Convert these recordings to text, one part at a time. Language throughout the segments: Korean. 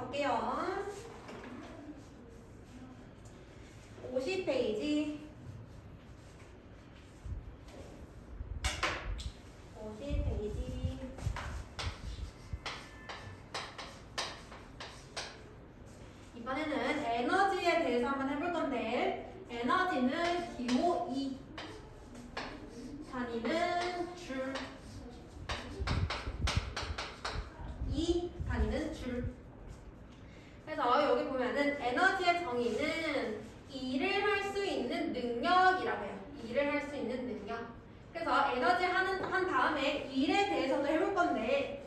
볼게요. 50페이지. 50페이지. 이번에는 에너지에 대해서 한번 해볼 건데, 에너지는 기호 2, 단위는 줄, 2 단위는 줄. 그래서 여기 보면은 에너지의 정의는 일을 할 수 있는 능력이라고 해요. 일을 할 수 있는 능력. 그래서 에너지 한 다음에 일에 대해서도 해볼 건데,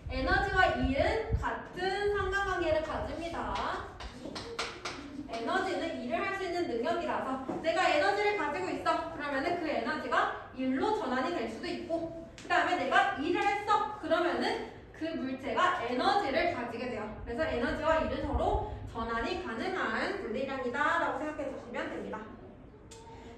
에너지와 일은 같은 상관관계를 가집니다. 에너지는 일을 할 수 있는 능력이라서 내가 에너지를 가지고 있어. 그러면은 그 에너지가 일로 전환이 될 수도 있고, 그 다음에 내가 일을 했어. 그러면은 그 물체가 에너지를 가지게 돼요. 그래서 에너지와 일은 서로 전환이 가능한 물리량이다 라고 생각해 주시면 됩니다.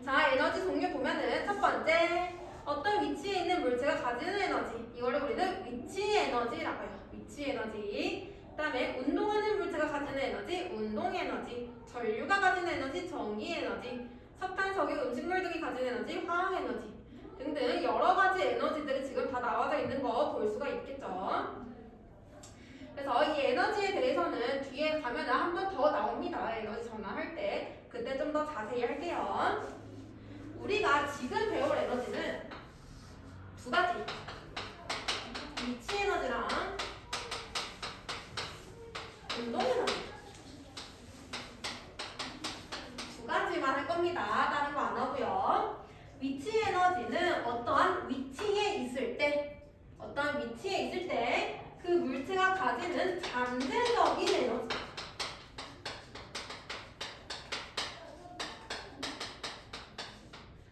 자, 에너지 종류 보면은 첫 번째, 어떤 위치에 있는 물체가 가지는 에너지, 이거를 우리는 위치 에너지라고 해요. 위치 에너지. 그 다음에 운동하는 물체가 가지는 에너지, 운동 에너지. 전류가 가지는 에너지, 전기 에너지. 석탄, 석유, 음식물 등이 가지는 에너지, 화학 에너지 등등 여러 가지 에너지들이 지금 다 나와져 있는 거 볼 수가 있겠죠. 그래서 이 에너지에 대해서는 뒤에 가면은 한 번 더 나옵니다. 에너지 전환할 때. 그때 좀 더 자세히 할게요. 우리가 지금 배울 에너지는 두 가지. 위치 에너지랑 운동 에너지. 두 가지만 할 겁니다. 다른 거 안 하고요. 위치 에너지는 어떠한 위치에 있을 때, 그 물체가 가지는 잠재적인 에너지.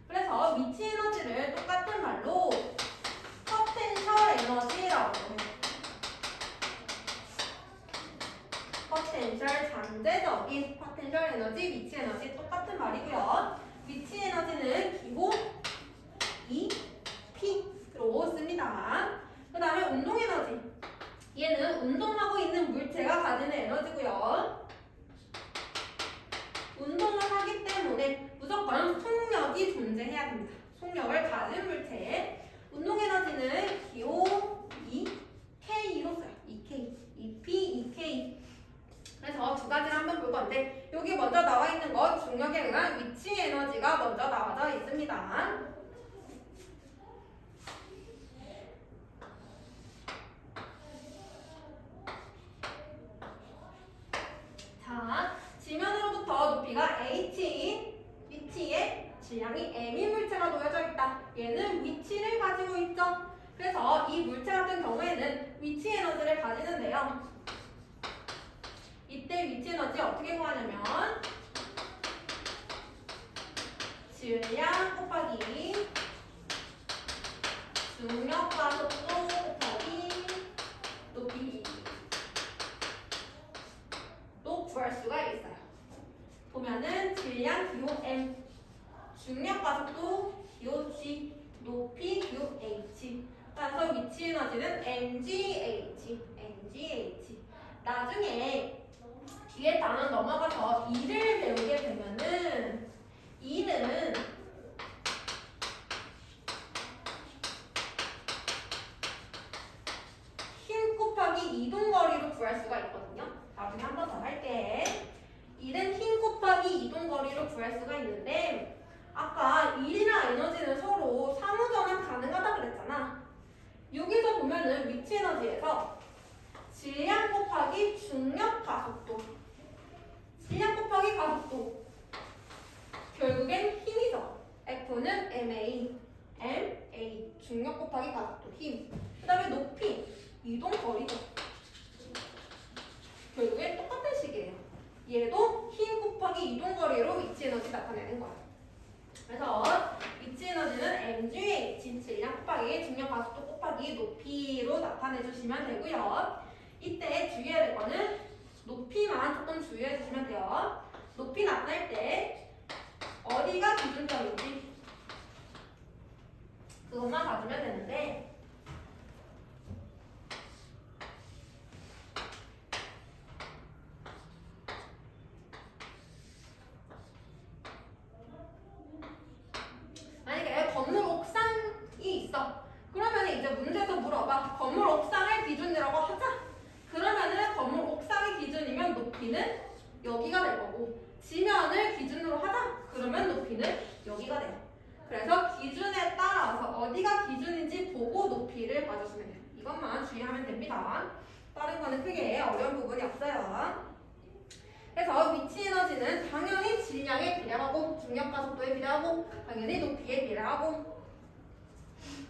그래서 위치 에너지를 똑같은 말로 포텐셜 에너지라고 해요. 포텐셜 잠재적인 포텐셜 에너지, 위치 에너지 똑같은 말이고요. 위치 에너지는 기호 2P로 씁니다. 그 다음에 운동 에너지. 얘는 운동하고 있는 물체가 가지는 에너지고요. 운동을 하기 때문에 무조건 속력이 존재해야 됩니다. 속력을 가진 물체. 운동 에너지는 기호 2K로 써요. 2K, 2P, 2K. 그래서 두 가지를 한번 볼 건데, 여기 먼저 나와 있는 거 중력에 의한 위치 에너지가 먼저 나와져 있습니다. 자, 지면으로부터 높이가 h인 위치에 질량이 m인 물체가 놓여져 있다. 얘는 위치를 가지고 있죠. 그래서 이 물체 같은 경우에는 위치 에너지를 가지는데요. 이때 위치 에너지 어떻게 구하냐면 질량 곱하기 중력과 속도 곱하기 높이 로 구할 수가 있어요. 보면은 질량 기호 m, 중력과 속도 기호 g, 높이 기호 h. 따라서 위치 에너지는 mgh, mgh. 나중에 뒤에 단원 넘어가서 E를 배우게 되면은 E는 힘 곱하기 이동거리로 구할 수가 있거든요. 나중에 한 번 더 할게. E는 힘 곱하기 이동거리로 구할 수가 있는데, 아까 일이랑 에너지는 서로 상호전환 가능하다 그랬잖아. 여기서 보면은 위치 에너지에서 질량 곱하기 중력 가속도, 질량 곱하기 가속도, 결국엔 힘이죠. F는 MA, MA, 중력 곱하기 가속도, 힘. 그 다음에 높이, 이동 거리죠. 결국엔 똑같은 식이에요. 얘도 힘 곱하기 이동 거리로 위치 에너지 나타내는 거예요. 그래서 위치 에너지는 mgh, 질량 곱하기 중력 가속도 곱하기 높이로 나타내 주시면 되고요. 이때 주의해야 될 거는 높이만 조금 주의해 주시면 돼요. 높이 나타낼 때 어디가 기준점인지 그것만 봐주면 되는데, 크게 어려운 부분이 없어요. 그래서 위치 에너지는 당연히 질량에 비례하고 중력과 속도에 비례하고 당연히 높이에 비례하고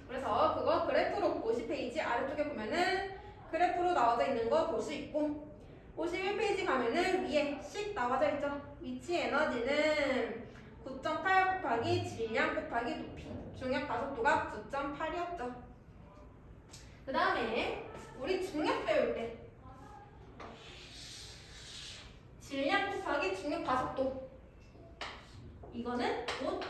그래서 그거 그래프로 50페이지 아래쪽에 보면은 그래프로 나와져 있는 거 볼 수 있고 51페이지 가면은 위에 씩 나와져 있죠. 위치 에너지는 9.8 곱하기 질량 곱하기 높이 중력 가속도가 9.8이었죠. 그 다음에 우리 중력 배울 때 질량 곱하기 중력 가속도 이거는 곧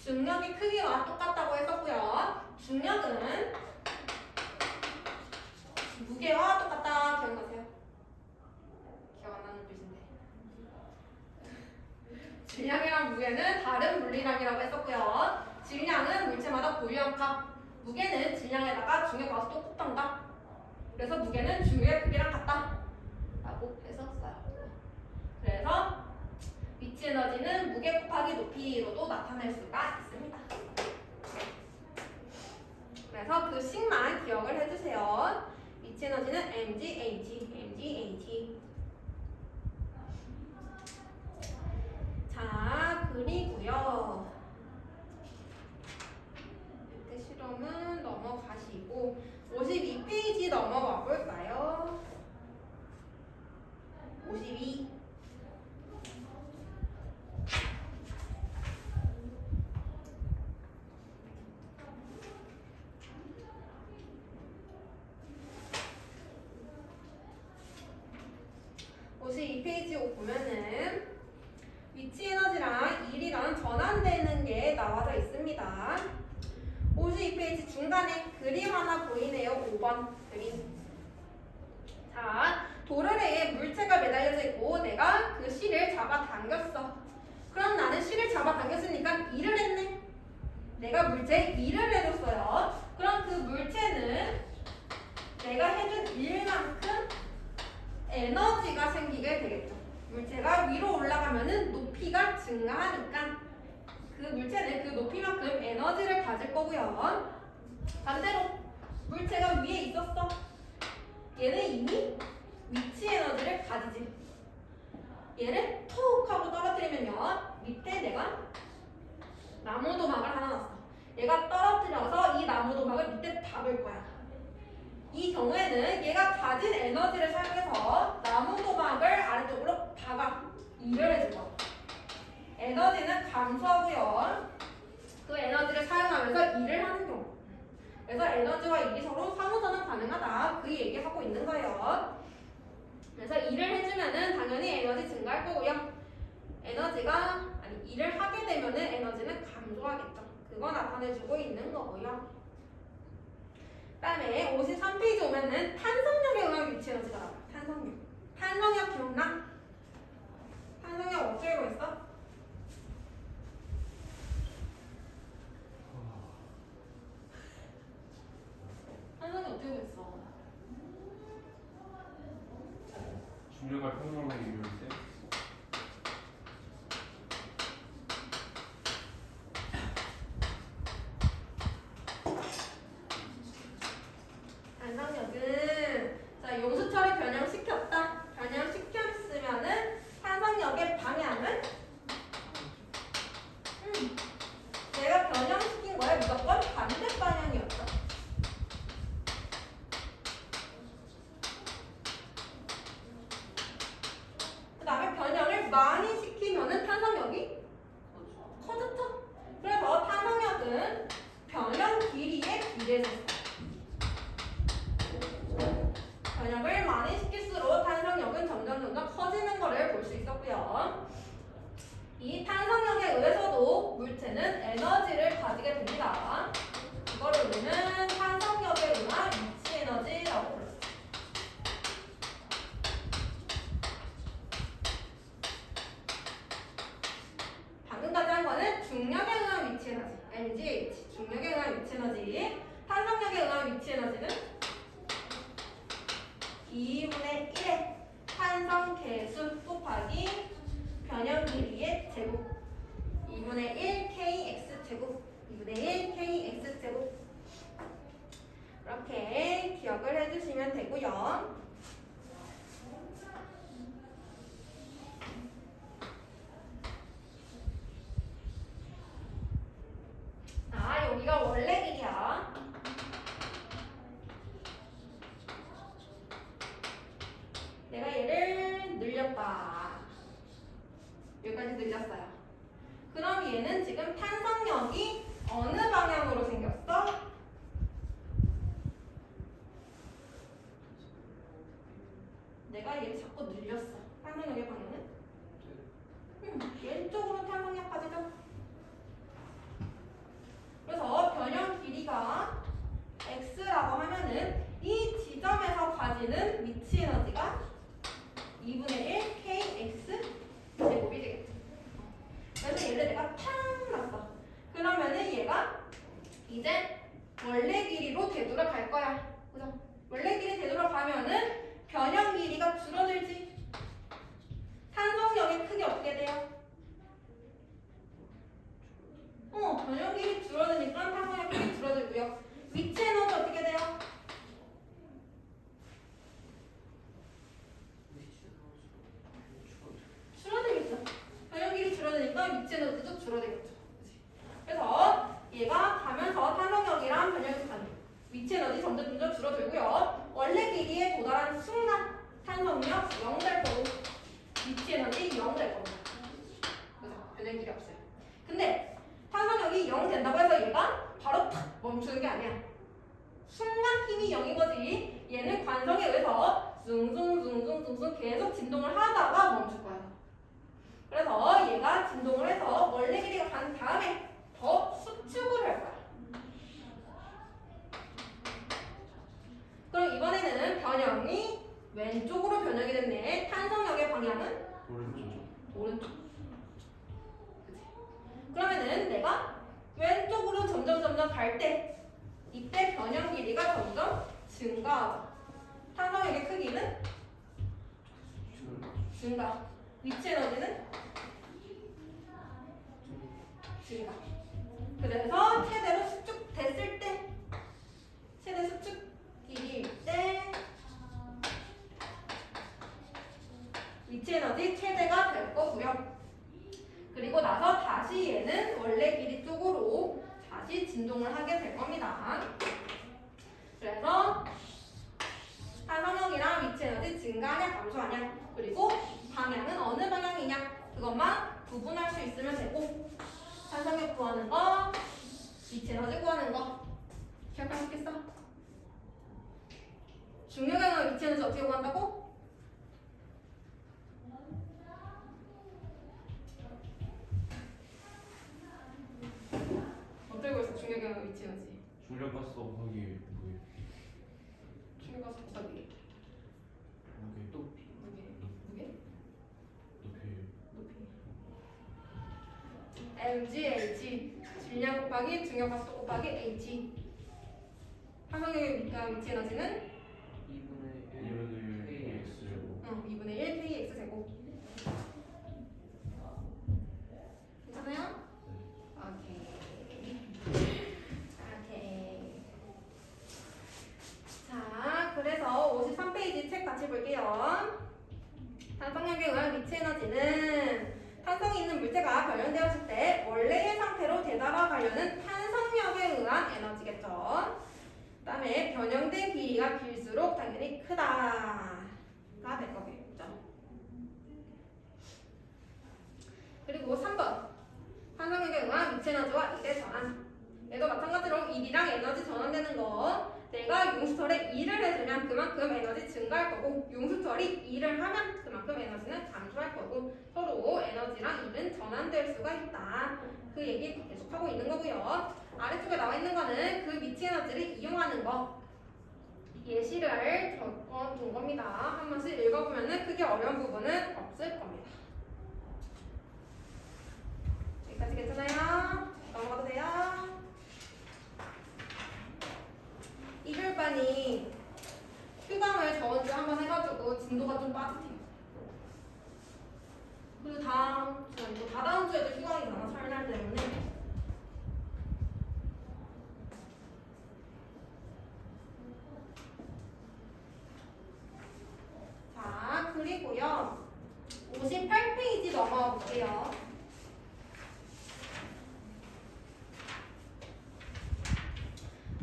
중력의 크기와 똑같다고 했었고요. 중력은 무게와 똑같다. 기억나세요? 기억 안 나는 뜻인데 질량이랑 무게는 다른 물리량이라고 했었고요. 질량은 물체마다 고유한 값 무게는 질량에다가 중력 가속도 곱한다. 그래서 무게는 중력의 크기랑 같다 라고 했었어요. 그래서 위치 에너지는 무게 곱하기 높이로도 나타낼 수가 있습니다. 그래서 그 식만 기억을 해주세요. 위치 에너지는 mgh. 자, 그리고요. 이때 실험은 넘어가시고 52페이지 넘어가 볼까요? 52. 이 페이지 보면은 위치 에너지랑 일이랑 전환되는 게 나와져 있습니다. 52페이지 중간에 그림 하나 보이네요. 5번 그림. 자, 도르래에 물체가 매달려져 있고 내가 그 실을 잡아당겼어. 그럼 나는 실을 잡아당겼으니까 일을 했네. 내가 물체에 일을 해줬어요. 그럼 그 물체는 내가 해준 일만큼 에너지가 생기게 되겠죠. 물체가 위로 올라가면은 높이가 증가하니까 그 물체는 그 높이만큼 에너지를 가질 거고요. 반대로 물체가 위에 있었어. 얘는 이미 위치 에너지를 가지지. 얘를 톡 하고 떨어뜨리면요. 밑에 내가 나무 도막을 하나 놨어. 얘가 떨어뜨려서 이 나무 도막을 밑에 박을 거야. 이 경우에는 얘가 가진 에너지를 사용해서 나무 도막을 아래쪽으로 박아 일을 해줄 거야. 에너지는 감소하고요. 그 에너지를 사용하면서 일을 하는 경우. 그래서 에너지와 일이 서로 상호전환 가능하다. 그 얘기하고 있는 거예요. 그래서 일을 해주면은 당연히 에너지 증가할 거고요. 일을 하게 되면은 에너지는 감소하겠죠. 그거 나타내주고 있는 거고요. 그 다음에 53페이지 오면은 탄성력에 의한 위치 에너지가 나와요. 탄성력 기억나? 탄성력 어떻게 구했어? 탄성력 어떻게 구했어? 중력과 평형을 이룰 때 탄성력은 자 용수철을 변형시켰다. 변형시켰으면은 탄성력의 방향은 내가 변형시킨 거에 무조건 반대 방향이었죠. 그 다음에 변형을 많이 시키면은 탄성력이 커졌죠. 그래서 탄성력은 변형 길이에 비례해서 변형을 많이 시킬수록 탄성력은 점점 커지는 것을 볼 수 있었고요. 이 탄성력에 의해서도 물체는 에너지를 가지게 됩니다. 이거를 우리는 탄성력에 의한 위치 에너지라고 불렀어요. 방금까지 한 거는 중력에 의한 위치 에너지, mgh, 중력에 의한 위치 에너지. 탄성력에 의한 위치 에너지는 2분의 1의 탄성 개수 곱하기 변형 길이의 제곱 2분의 1 kx 제곱 2분의 1 kx 제곱. 그 이렇게 기억을 해주시면 되고요. 자, 여기가 원래 길이야. 내가 얘를 늘렸다. 여기까지 늘렸어요. 그럼 얘는 지금 탄성력이 어느 방향으로 생겼어? 내가 얘를 자꾸 늘렸어. 탄성력의 방향은? 왼쪽으로 탄성력 가지죠. 그래서 변형 길이가 x라고 하면은 이 지점에서 가지는 위치 에너지가 2분의 1 kx 제곱이 되겠죠. 그래서 얘를 내가 탕 놨어. 그러면은 얘가 이제 원래 길이로 되돌아갈 거야. 그죠? 원래 길이 되돌아가면은 변형 길이가 줄어들지. 탄성력의 크기 어떻게 돼요? 변형 길이 줄어드니까 탄성력 크기 줄어들고요. 위치 에너지 어떻게 돼요? 줄어들겠죠. 변형 길이 줄어드니까 위치 에너지도 줄어들겠죠. 그치? 그래서 얘가 가면서 탄성력이랑 위치 에너지 점점 줄어들고요. 원래 길이에 도달한 순간 탄성력 0 될 거고 위치 에너지 0 될 겁니다. 그죠? 변형 길이 없어요. 근데 탄성력이 0 된다고 해서 얘가 바로 탁 멈추는 게 아니야. 순간 힘이 0인 거지. 얘는 관성에 의해서 숭숭 계속 진동을 하다가 멈출 거야. 그래서 얘가 진동을 해서 원래 길이가 간 다음에 더 수축을 할 거야. 그럼 이번에는 변형이 왼쪽으로 변형이 됐네. 탄성력의 방향은 오른쪽. 그치? 그러면은 내가 왼쪽으로 점점 갈 때 이때 변형 길이가 점점 증가하죠. 탄성력의 크기는 증가. 위치 에너지는 증가. 그래서 최대로 수축됐을 때, 최대 수축 길이일 때 위치 에너지 최대가 될 거고요. 그리고 나서 다시 얘는 원래 길이 쪽으로 다시 진동을 하게 될 겁니다. 그래서 탄성력이랑 위치 에너지 증가하냐 감소하냐, 그리고 방향은 어느 방향이냐, 그것만 구분할 수 있으면 되고, 탄성력 구하는 거, 위치 에너지 구하는 거 기억할 수 있겠어? 중력이랑 위치 에너지 어떻게 구한다고? 어떨고 있어? 중력이랑 위치 에너지. 중력가스 곱하기 중력가스 곱하기 높이 무게? 높이 mgh 질량 곱하기 중력가스 곱하기 h. 탄성력의 위치 에너지는 2분의 1 x 제곱 2분의 1 kx 제곱. 괜찮아요? 오케이. 자, 그래서 53페이지 책 같이 볼게요. 탄성력에 의한 위치 에너지는 탄성이 있는 물체가 변형되었을 때 원래의 상태로 되돌아가려는 탄성력에 의한 에너지겠죠. 그 다음에 변형된 길이가 길수록 당연히 크다가 될 거겠죠. 그리고 3번 탄성력에 의한 위치 에너지와 이대 전환. 얘도 마찬가지로 일이랑 에너지 전환되는 거, 내가 용수철에 일을 해주면 그만큼 에너지 증가할 거고, 용수철이 일을 하면 그만큼 에너지는 감소할 거고, 서로 에너지랑 일은 전환될 수가 있다. 그 얘기 계속하고 있는 거고요. 아래쪽에 나와 있는 거는 그 위치 에너지를 이용하는 거, 예시를 적어둔 겁니다. 한 번씩 읽어보면 크게 어려운 부분은 없을 겁니다. 여기까지 괜찮아요? 넘어가도 돼요? 이글반이 휴강을 저번 주에 한번 해가지고 진도가 좀 빠듯해요. 그리고 다음 주 아니고 다다음 주에도 휴강이 많아, 설날 때문에. 58페이지 넘어가 볼게요.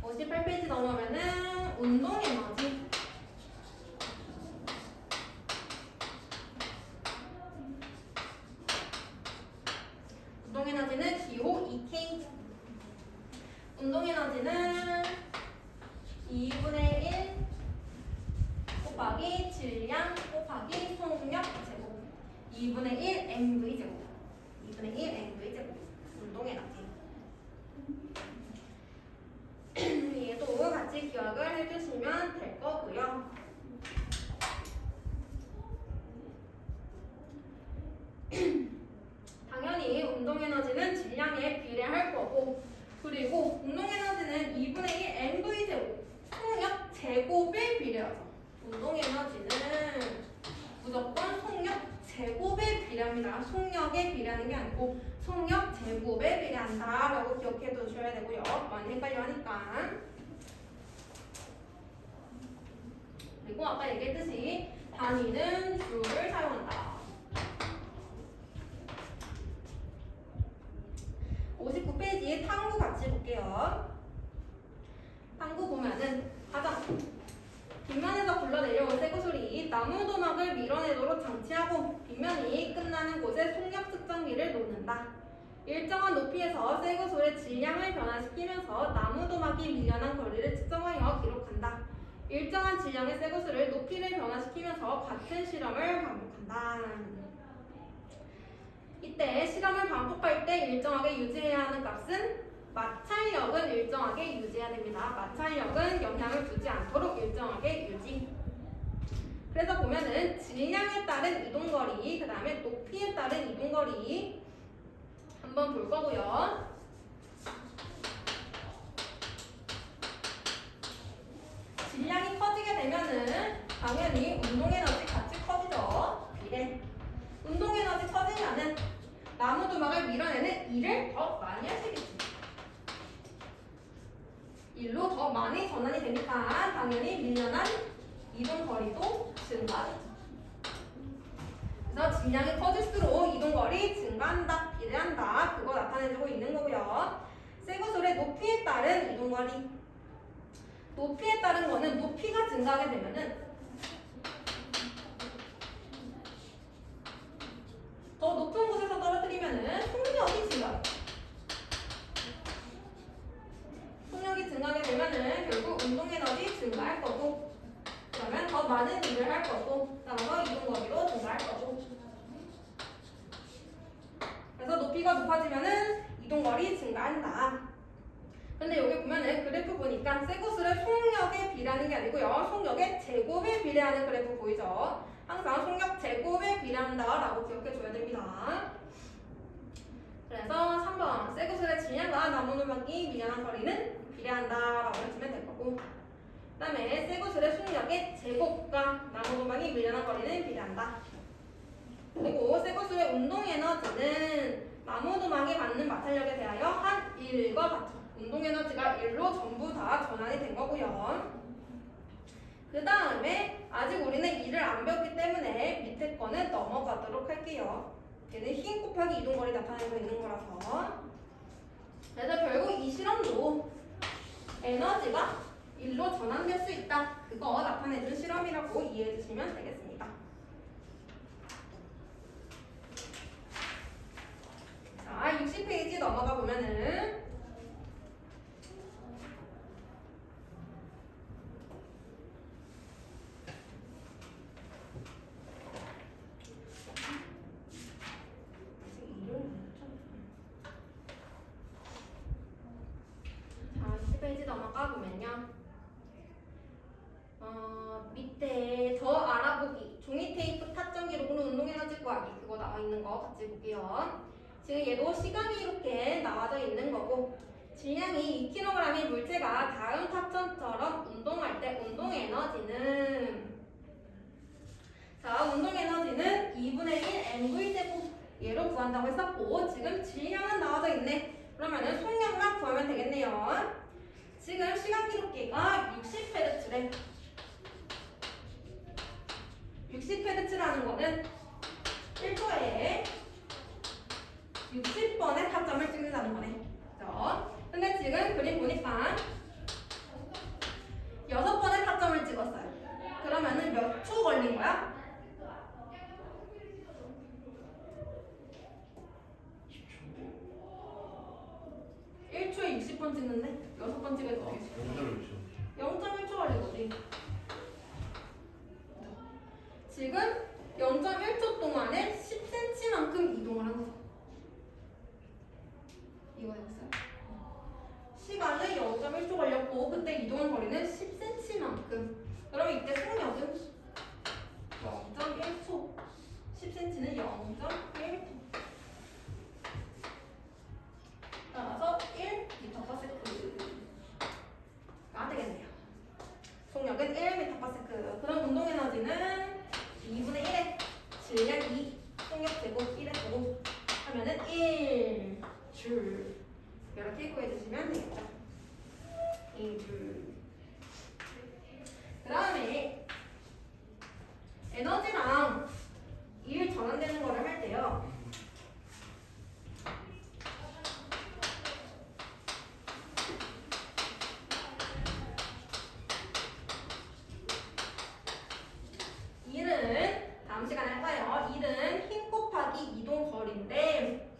58페이지 넘어가면은 운동 에너지. 운동 에너지는 기호 2K. 운동 에너지는 2분의 1 곱하기 질량 곱하기 속력 제곱. 2분의 1 mv 제곱. 2분의 1 mv 제곱. 운동 에너지. 얘도 같이 기억을 해주시면 될 거고요. 당연히 운동 에너지는 질량에 비례할 거고, 그리고 운동 에너지는 2분의 1 mv 제곱, 속력 제곱에 비례하죠. 운동 에너지는 무조건 속력 제곱에 비례합니다. 속력에 비례하는 게 아니고 속력 제곱에 비례한다라고 기억해 두셔야 되고요. 많이 헷갈려 하니까. 그리고 아까 얘기했듯이 단위는 줄을 사용한다. 59페이지 탐구 같이 볼게요. 탐구 보면은 가장 빗면에서 굴러내려온 쇠구슬이 나무 도막을 밀어내도록 장치하고 빗면이 끝나는 곳에 속력 측정기를 놓는다. 일정한 높이에서 쇠구슬의 질량을 변화시키면서 나무 도막이 밀려난 거리를 측정하여 기록한다. 일정한 질량의 쇠구슬을 높이를 변화시키면서 같은 실험을 반복한다. 이때 실험을 반복할 때 일정하게 유지해야 하는 값은 마찰력은 일정하게 유지해야 됩니다. 마찰력은 영향을 주지 않도록 일정하게 유지. 그래서 보면은 질량에 따른 이동거리, 그 다음에 높이에 따른 이동거리 한번 볼 거고요. 질량이 커지게 되면은 당연히 운동에너지 같이 커지죠. 비례. 운동에너지 커지면은 나무 도막을 밀어내는 일을 더 많이 하시겠지. 일로 더 많이 전환이 되니까 당연히 밀려난 이동거리도 증가하죠. 그래서 질량이 커질수록 이동거리 증가한다, 비례한다. 그거 나타내주고 있는 거고요. 쇠구슬의 높이에 따른 이동거리. 높이에 따른 거는 높이가 증가하게 되면은 더 높은 곳에서 떨어뜨리면은 속력이 증가해요. 속력이 증가하게 되면은 결국 운동에너지 증가할 거고, 그러면 더 많은 일을 할 거고, 따라서 이동거리로 증가할 거고. 그래서 높이가 높아지면은 이동거리 증가한다. 근데 여기 보면은 그래프 보니까 쇠구슬의 속력에 비례하는 게 아니고요. 속력의 제곱에 비례하는 그래프 보이죠? 항상 속력 제곱에 비례한다라고 기억해줘야 됩니다. 그래서 3번 쇠구슬의 질량과 나무 도막이 밀려난 거리는 비례한다라고 해주면 될 거고, 그 다음에 쇠구슬의 속력의 제곱과 나무 도막이 밀려난 거리는 비례한다. 그리고 쇠구슬의 운동 에너지는 나무 도막이 받는 마찰력에 대하여 한 1과 같죠. 운동 에너지가 1로 전부 다 전환이 된 거고요. 그 다음에 아직 우리는 2를 안 배웠기 때문에 밑에 거는 넘어가도록 할게요. 얘는 힘 곱하기 이동거리 나타내고 있는 거라서. 그래서 결국 이 실험도 에너지가 1로 전환될 수 있다. 그거 나타내준 실험이라고 이해해 주시면 되겠습니다. 자, 60페이지 넘어가 보면은 넘어가 보면요. 밑에 더 알아보기, 종이 테이프 타점 기록으로 운동 에너지 구하기, 그거 나와 있는 거 같이 볼게요. 지금 얘도 시간이 이렇게 나와져 있는 거고, 질량이 2kg의 물체가 다음 타점처럼 운동할 때 운동 에너지는, 자, 운동 에너지는 2분의 1 mv/제곱 얘로 구한다고 했었고, 지금 질량은 나와져 있네. 그러면은 속력만 구하면 되겠네요. 지금 시간 기록기가 60Hz래. 60Hz라는 거는 1초에 60번의 타점을 찍는다는 거네. 그죠? 근데 지금 그림 보니까 6번의 타점을 찍었어요. 그러면은 몇 초 걸린 거야? 1초에 60번 찍는데 6번 찍을 거 어떻게 찍어? 0.1초 걸린 거지. 지금 0.1초 동안에 10cm만큼 이동을 한 거죠. 이거 해봤어요? 시간은 0.1초 걸렸고 그때 이동한 거리는 10cm만큼. 그러면 이때 속력은 0.1초. 10cm는 0.1초. 따라서 1m/s가 되겠네요. 속력은 1m/s. 그럼 운동 에너지는 2분의 1에 질량 2, 속력 제곱 1에 제곱 하면은 1줄. 이렇게 구해주시면 되겠죠. 1줄. 그 다음에 에너지랑 일 전환되는 거를 할 때요. 일은 다음 시간에 할까요? 일은 힘 곱하기 이동 거리인데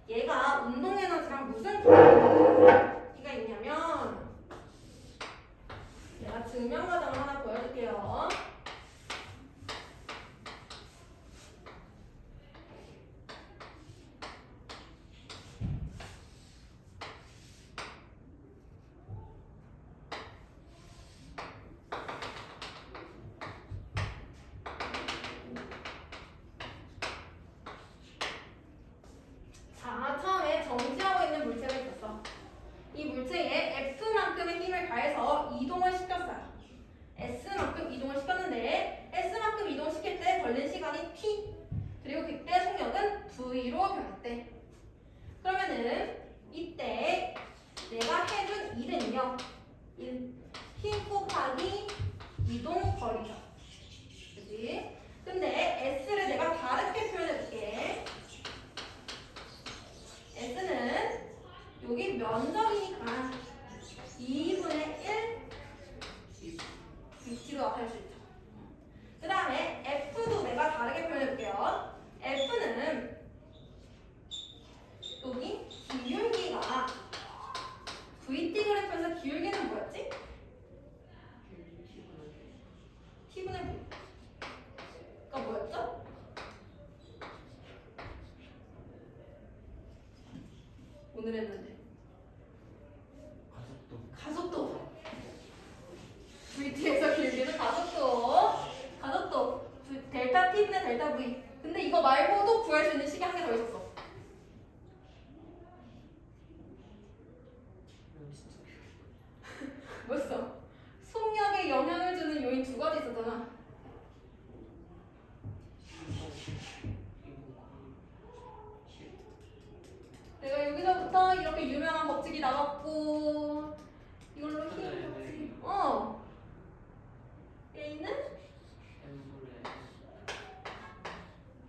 얘가 운동 에너지랑 무슨 관계가 있냐면 내가 증명 과정을 하나 보여줄게요. 자, 처음에 정지하고 있는 물체가 있었어. 이 물체에 F만큼의 힘을 가해서 이동을 시켰어요. S만큼 이동을 시켰는데 S만큼 이동시킬 때 걸린 시간이 T. 그리고 그때 속력은 V로 변했대. 그러면은 이때 내가 해준 일은요. 힘 곱하기 이동 거리죠. 그치? 근데 S를 내가 다르게 표현해줄게. S는 여기 면적이니까 2분의 1 위치로 나타낼 수 있죠. 그 다음에 F도 내가 다르게 표현해볼게요. F는 여기 기울기가 VT 그래프에서 기울기는 뭐였지? T분의 V가 뭐였죠? 오늘 했는데 가속도. VT에서 길기는 가속도 델타 T분의 델타 V. 근데 이거 말고도 구할 수 있는 식이 한 개 더 있었어. 뭐였어? 속력에 영향을 주는 요인 두 가지 있었잖아. 내가 여기서부터 이렇게 유명한 법칙이 나왔고 이걸로 힘 A는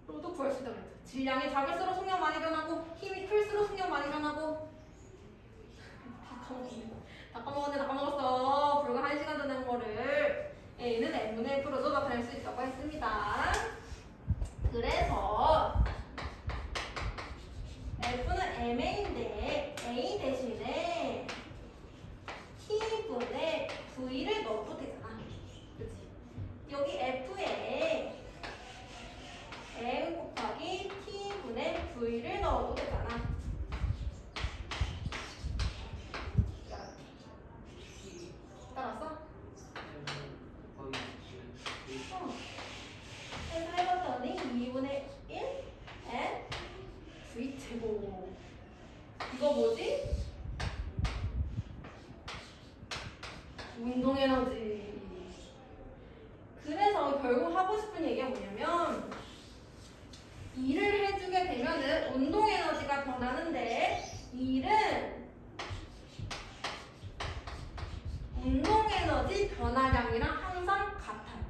로도 구할 수 있다고 했죠. 질량이 작을수록 속력 많이 변하고 힘이 클수록 속력 많이 변하고. 다 까먹었어. 불과 1시간 전에 한 거를. A는 n분의 F로도 나타낼 수 있다고 했습니다. 그래서 F는 MA인데 A 대신에 T분의 V를 넣어도 되잖아. 그치? 여기 F에 M 곱하기 T분의 V를 넣어도 되잖아. 따랐어? 해서 해봤더니 2분의 1 N V제곱. 이거 뭐지? 운동 에너지. 그래서 결국 하고 싶은 얘기가 뭐냐면 일을 해주게 되면은 운동 에너지가 변하는데 일은 운동 에너지 변화량이랑 항상 같아요.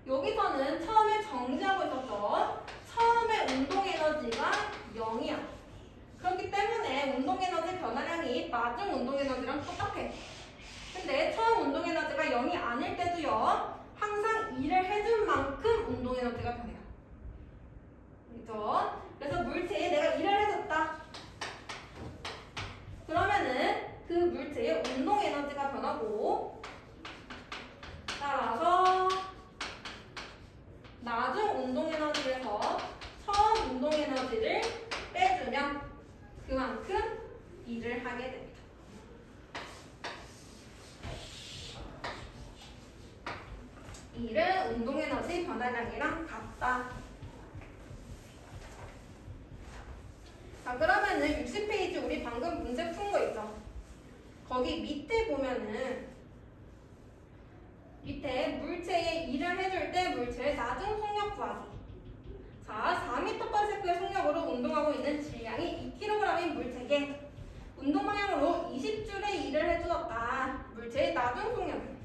여기서는 처음에 정지하고 있었던 처음에 운동 에너지가 0이야. 그렇기 때문에 운동 에너지 변화량이 나중 운동 에너지랑 똑같아. 근데 처음 운동 에너지가 0이 아닐 때도요. 항상 일을 해준 만큼 운동 에너지가 변해요. 그죠? 그래서 물체에 내가 일을 해줬다. 그러면은 그 물체의 운동 에너지가 변하고 따라서 나중 운동 에너지에서 처음 운동 에너지를 빼주면 그만큼 일을 하게 됩니다. 일은 운동 에너지 변화량이랑 같다. 자, 그러면은 60페이지 우리 방금 문제 푼 거 있죠? 거기 밑에 보면은 밑에 물체에 일을 해줄 때 물체의 나중 속력 구하기. 자, 4m/s의 속력으로 운동하고 있는 질량이 2kg인 물체에 운동 방향으로 20줄의 일을 해주었다. 물체의 나중 속력은?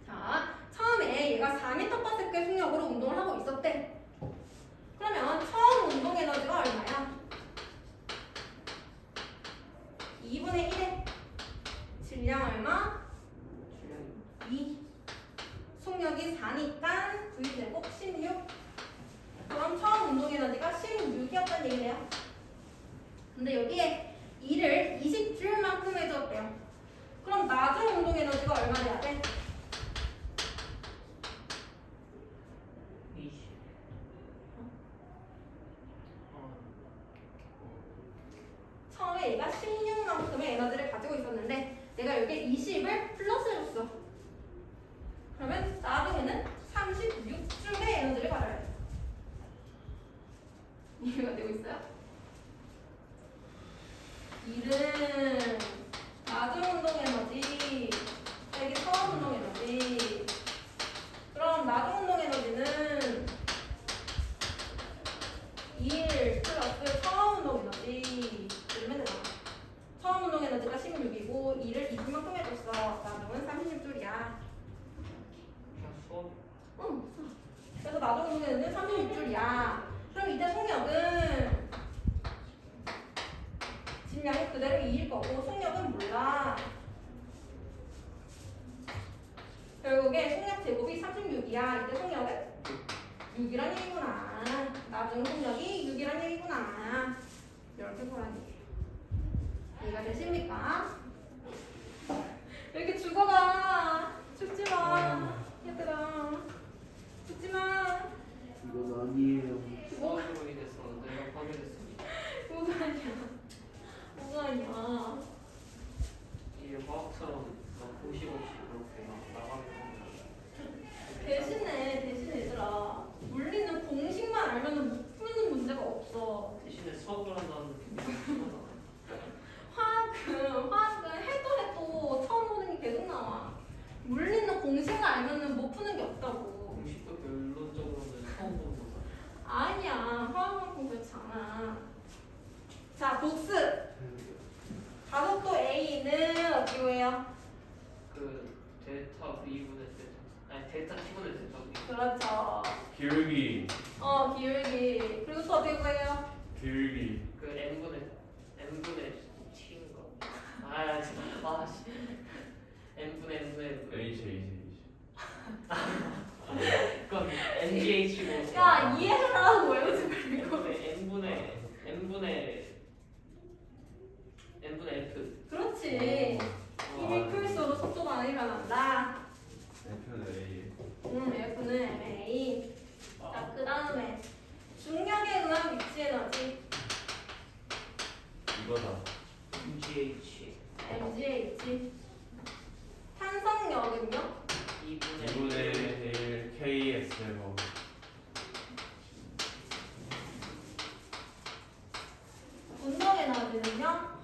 자, 처음에 얘가 4m/s의 속력으로 운동을 하고 있었대. 그러면 처음 운동 에너지가 얼마야? 2분의 1에 질량 얼마? 질량이 2. 속력이 4니까 V제곱 16. 그럼 처음 운동 에너지가 16이었다는 얘기네요. 근데 여기에 2를 20줄만큼 해줬대요. 그럼 나중 운동 에너지가 얼마 돼야 돼? 20. 처음에 얘가 16만큼의 에너지를 가지고 있었는데 내가 여기에 20을 플러스 해줬어. 그러면 나중에는 36줄의 에너지를 받아야 돼. 이해가 되고 있어요? 일은 나중 운동 에너지 빼기 처음 운동 에너지. 그럼 나중 운동 에너지는 2일 플러스 처음 운동 에너지 이러면 되잖아. 처음 운동 에너지가 16이고 2를 20만큼 해줬어. 나중은 36줄이야. 그냥 수업 응. 그래서 나중 운동 에너지는 36줄이야. 그럼 이때 속력은 질량이 그대로 2일 거고 속력은 몰라. 결국에 속력 제곱이 36이야. 이때 속력은 6이란 얘기구나. 나중 속력이 6이란 얘기구나. 이렇게 보라는 얘기예요. 이해가 되십니까? 왜 이렇게 죽어가? 죽지 마. 얘들아. 죽지 마. 이건 아니에요. 수업으로 인해서 내가 파괴됐습니다. 뭐가 아니야. 뭐가 아니야. 이게 화학처럼 막 고식 없이 그렇게 막 나가면 대신에 얘들아. 물리는 공식만 알면 못 푸는 문제가 없어. 대신에 수업을 한다는 느낌이 심하다. 화학은 해도 처음 보는 게 계속 나와. 물리는 공식을 알면 못 푸는 게 없다고. 공식도 결론적으로는 처음 보는 거다. 아니야. 화학만큼 그렇지 않아. 자, 복습. 가속도 A는 어떻게 구해요? 그 데이터 B분의 데이터 아니 데이터 T분의 데이터 B. 그렇죠. 기울기. 기울기. 그리고 또 어떻게 구해요? 기울기. 그 N분의 T인가? 아 진짜 아씨 N분의 H. 그건 NGH고 야, 이해하라고 외우지 말고. N분의 F. 그렇지. 힘이 클수록 속도가 많이 변한다. F는 A. F는 MA. 자, 그 다음에 중력에 의한 위치 에너지 이거다. MGH MGH. 탄성력은요? 2분의 1 KS 제곱. 운동 에너지는요?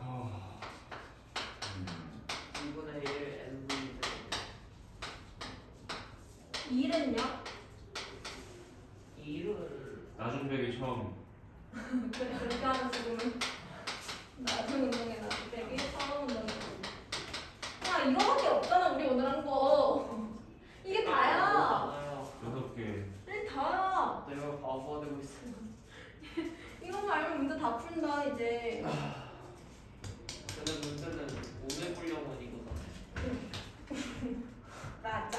2분의 1 NV 일은요? 2를 나중 빼기 처음. 그래, 그렇게 하면 지금은 나중 운동 에너지 빼기 처음 운동 에너지. 야, 이거밖에 없잖아 우리 오늘 한 거. 이게 다야. 많아요. 6개. 이게 다야. 내가 바보가 되고 있어. 이런 거 알면 문제 다 푼다 이제. 근데 문제는 오늘 풀려면 이거다. 맞아.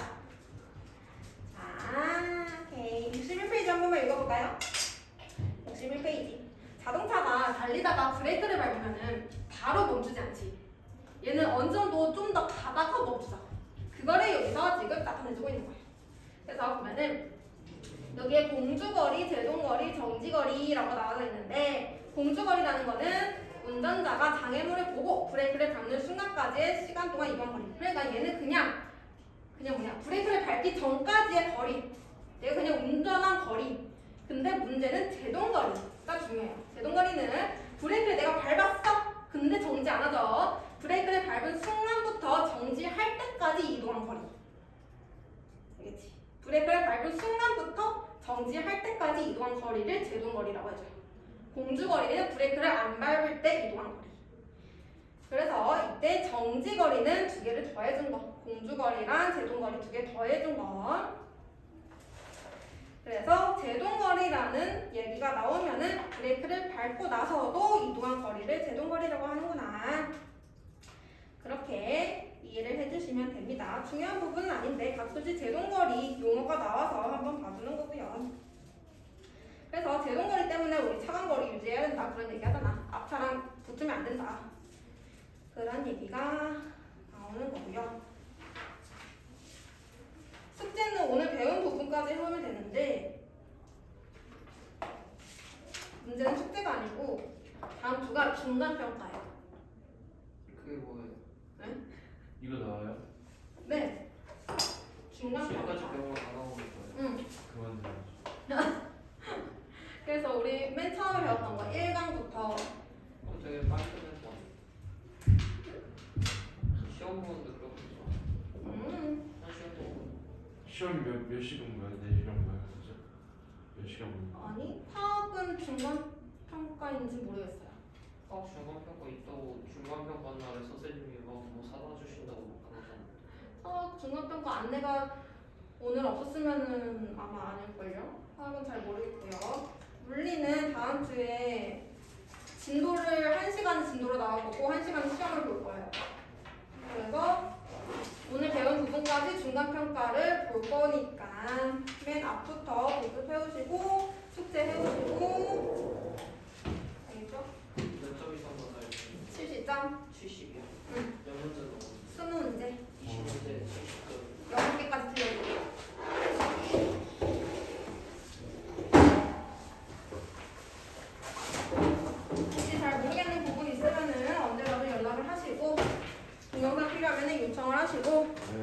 자, 오케이. 61페이지 한 번만 읽어볼까요? 61페이지. 자동차가 달리다가 브레이크를 밟으면은 바로 멈추지 않지. 얘는 어느 정도 좀 더 가다가 멈추자. 그거를 여기서 지금 나타내주고 있는 거예요. 그래서 보면은 여기에 공주거리, 제동거리, 정지거리라고 나와져 있는데 공주거리라는 거는 운전자가 장애물을 보고 브레이크를 밟는 순간까지의 시간 동안 이동 거리. 그러니까 얘는 그냥 브레이크를 밟기 전까지의 거리. 내가 그냥 운전한 거리. 근데 문제는 제동거리가 중요해요. 제동거리는 브레이크를 내가 밟았어. 근데 정지 안 하죠. 브레이크를 밟은 순간부터 정지할 때까지 이동한 거리. 알겠지? 브레이크를 밟은 순간부터 정지할 때까지 이동한 거리를 제동거리라고 해줘요. 공주거리는 브레이크를 안 밟을 때 이동한 거리. 그래서 이때 정지거리는 두 개를 더해준 거. 공주거리랑 제동거리 두 개 더해준 거. 그래서 제동거리라는 얘기가 나오면은 브레이크를 밟고 나서도 이동한 거리를 제동거리라고 하는구나. 그렇게 이해를 해주시면 됩니다. 중요한 부분은 아닌데 가끔씩 제동거리 용어가 나와서 한번 봐주는 거고요. 그래서 제동거리 때문에 우리 차간거리 유지해야 된다 그런 얘기 하잖아. 앞차랑 붙으면 안 된다. 그런 얘기가 나오는 거고요. 숙제는 오늘 배운 부분까지 해보면 되는데 문제는 숙제가 아니고 다음 주가 중간평가예요. 그게 뭐예요? 이거 나와요? 네. 지금까지 중간평가. 배운 거다 나오는 거예요? 응. 그만 들어야지. 그래서 우리 맨 처음에 배웠던 거 1강부터 되게 깔끔할 것 같아요. 시험 보는데 그렇게 한 시간 동안 시험 몇 시간 뭐야? 4시간 뭐야? 그죠? 몇 시간 뭐야? 아니 화학은 중간평가인지 모르겠어요. 중간평가 있다고 중간평가 날에 선생님이 막 뭐 사다 주신다고 막 그러잖아요. 화학 중간평가 안내가 오늘 없었으면은 아마 아닐걸요? 화학은 잘 모르겠고요. 물리는 다음 주에 진도를 1시간 진도로 나올 거고 1시간 시험을 볼 거예요. 그래서 오늘 배운 부분까지 중간평가를 볼 거니까 맨 앞부터 복습 해오시고 숙제 해오시고 알겠죠? 몇 점 이상 받아요? 70점 70이요? 응. 몇 문제 넣어요? 20문제 20문제 70점. 6개까지 틀려요. 혹시 잘 모르겠는 부분 있으면은 언제라도 연락을 하시고 동영상 필요하면 요청을 하시고 네.